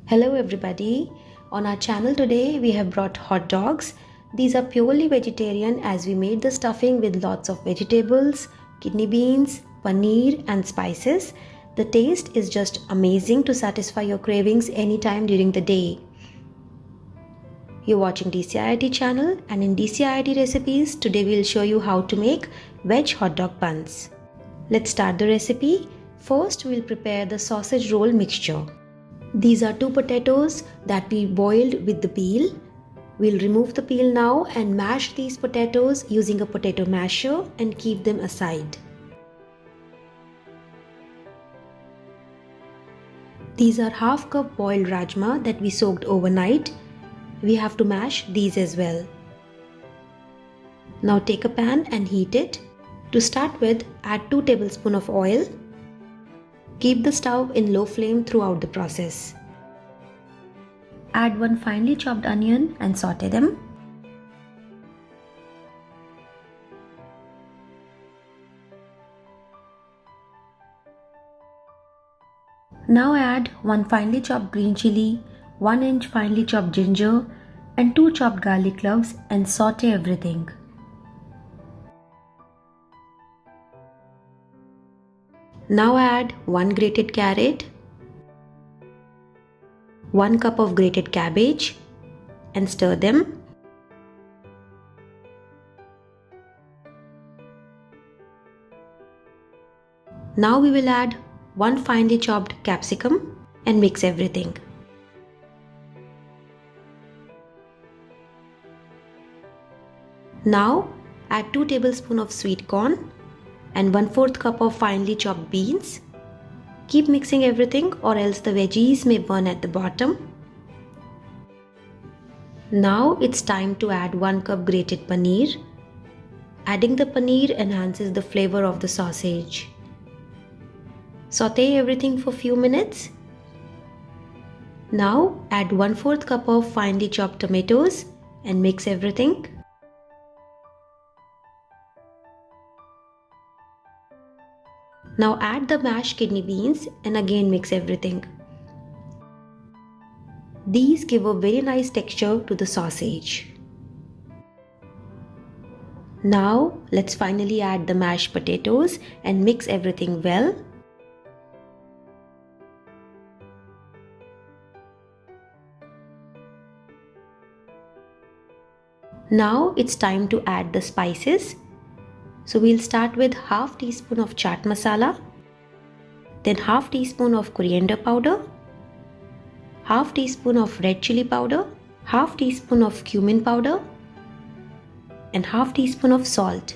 Hello everybody. On our channel today we have brought hot dogs. These are purely vegetarian as we made the stuffing with lots of vegetables, kidney beans, paneer and spices. The taste is just amazing to satisfy your cravings anytime during the day. You're watching DCIIT channel, and in DCIIT recipes today we'll show you how to make veg hot dog buns. Let's start the recipe. First we'll prepare the sausage roll mixture. These are 2 potatoes that we boiled with the peel. We'll remove the peel now and mash these potatoes using a potato masher and keep them aside. These are half cup boiled rajma that we soaked overnight. We have to mash these as well. Now take a pan and heat it. To start with, add 2 tablespoons of oil. Keep the stove in low flame throughout the process. Add 1 finely chopped onion and saute them. Now add 1 finely chopped green chili, 1 inch finely chopped ginger and 2 chopped garlic cloves and saute everything. Now add 1 grated carrot, 1 cup of grated cabbage and stir them. Now we will add 1 finely chopped capsicum and mix everything. Now add 2 tablespoons of sweet corn and 1/4 cup of finely chopped beans. Keep mixing everything or else the veggies may burn at the bottom. Now it's time to add 1 cup grated paneer. Adding the paneer enhances the flavor of the sausage. Saute everything for few minutes. Now add 1/4 cup of finely chopped tomatoes and mix everything. Now add the mashed kidney beans and again mix everything. These give a very nice texture to the sausage. Now let's finally add the mashed potatoes and mix everything well. Now it's time to add the spices. So we'll start with half teaspoon of chaat masala, then half teaspoon of coriander powder, half teaspoon of red chili powder, half teaspoon of cumin powder and half teaspoon of salt.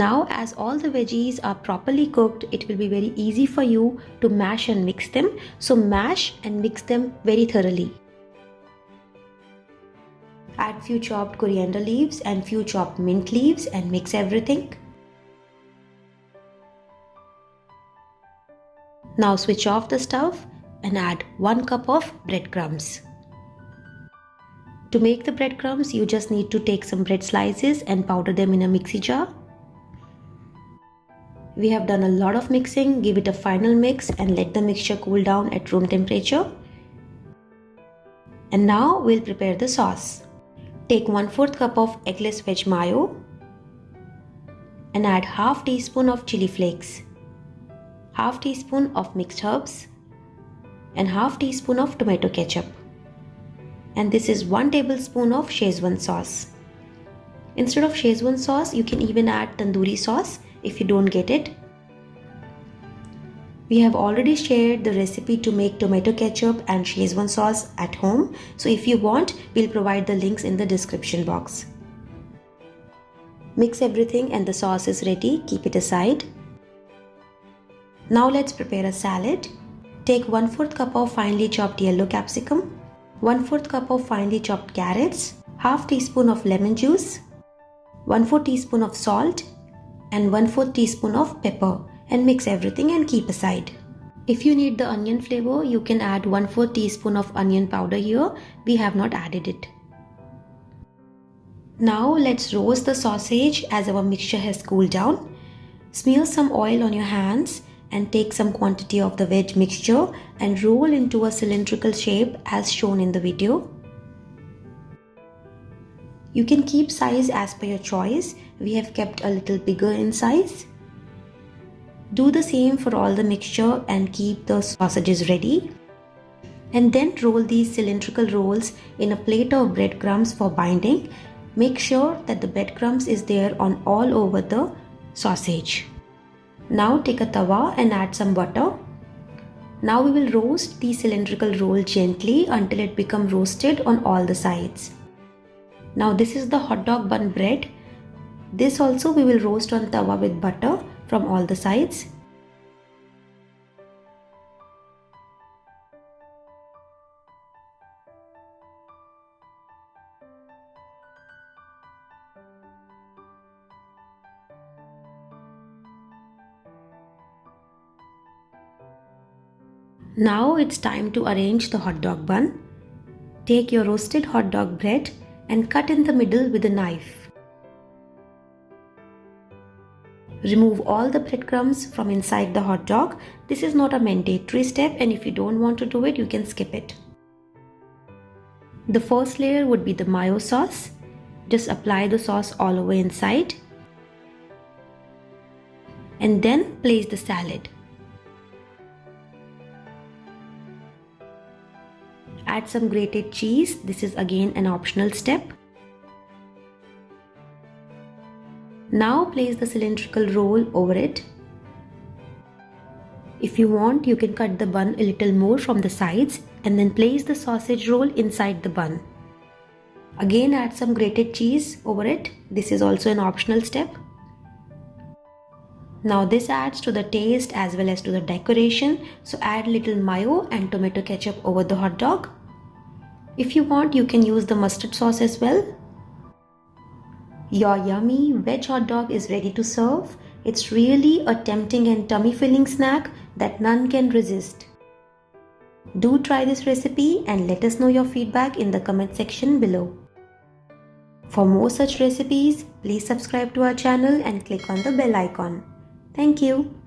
Now as all the veggies are properly cooked, it will be very easy for you to mash and mix them. So mash and mix them very thoroughly. Add few chopped coriander leaves and few chopped mint leaves and mix everything. Now switch off the stove and add 1 cup of breadcrumbs. To make the breadcrumbs, you just need to take some bread slices and powder them in a mixie jar. We have done a lot of mixing. Give it a final mix and let the mixture cool down at room temperature. And now we'll prepare the sauce. Take 1/4 cup of eggless veg mayo and add half teaspoon of chili flakes, half teaspoon of mixed herbs and half teaspoon of tomato ketchup. And this is 1 tablespoon of Szechuan sauce. Instead of Szechuan sauce, you can even add tandoori sauce if you don't get it. We have already shared the recipe to make tomato ketchup and Szechuan sauce at home. So if you want, we'll provide the links in the description box. Mix everything and the sauce is ready. Keep it aside. Now let's prepare a salad. Take 1/4 cup of finely chopped yellow capsicum, 1/4 cup of finely chopped carrots, half teaspoon of lemon juice, 1/4 teaspoon of salt and 1/4 teaspoon of pepper and mix everything and keep aside. If you need the onion flavor, you can add 1/4 teaspoon of onion powder here. We have not added it. Now let's roast the sausage as our mixture has cooled down. Smear some oil on your hands and take some quantity of the veg mixture and roll into a cylindrical shape as shown in the video. You can keep size as per your choice. We have kept a little bigger in size. Do the same for all the mixture and keep the sausages ready. And then roll these cylindrical rolls in a plate of breadcrumbs for binding. Make sure that the breadcrumbs is there on all over the sausage. Now take a tawa and add some butter. Now we will roast the cylindrical roll gently until it becomes roasted on all the sides. Now this is the hot dog bun bread. This also we will roast on tawa with butter from all the sides. Now it's time to arrange the hot dog bun. Take your roasted hot dog bread and cut in the middle with a knife. Remove all the breadcrumbs from inside the hot dog. This is not a mandatory step, and if you don't want to do it, you can skip it. The first layer would be the mayo sauce. Just apply the sauce all over inside. And then place the salad. Add some grated cheese. This is again an optional step. Now place the cylindrical roll over it. If you want, you can cut the bun a little more from the sides and then place the sausage roll inside the bun. Again add some grated cheese over it. This is also an optional step. Now this adds to the taste as well as to the decoration, so add little mayo and tomato ketchup over the hot dog. If you want, you can use the mustard sauce as well. Your yummy veg hot dog is ready to serve. It's really a tempting and tummy filling snack that none can resist. Do try this recipe and let us know your feedback in the comment section below. For more such recipes, please subscribe to our channel and click on the bell icon. Thank you.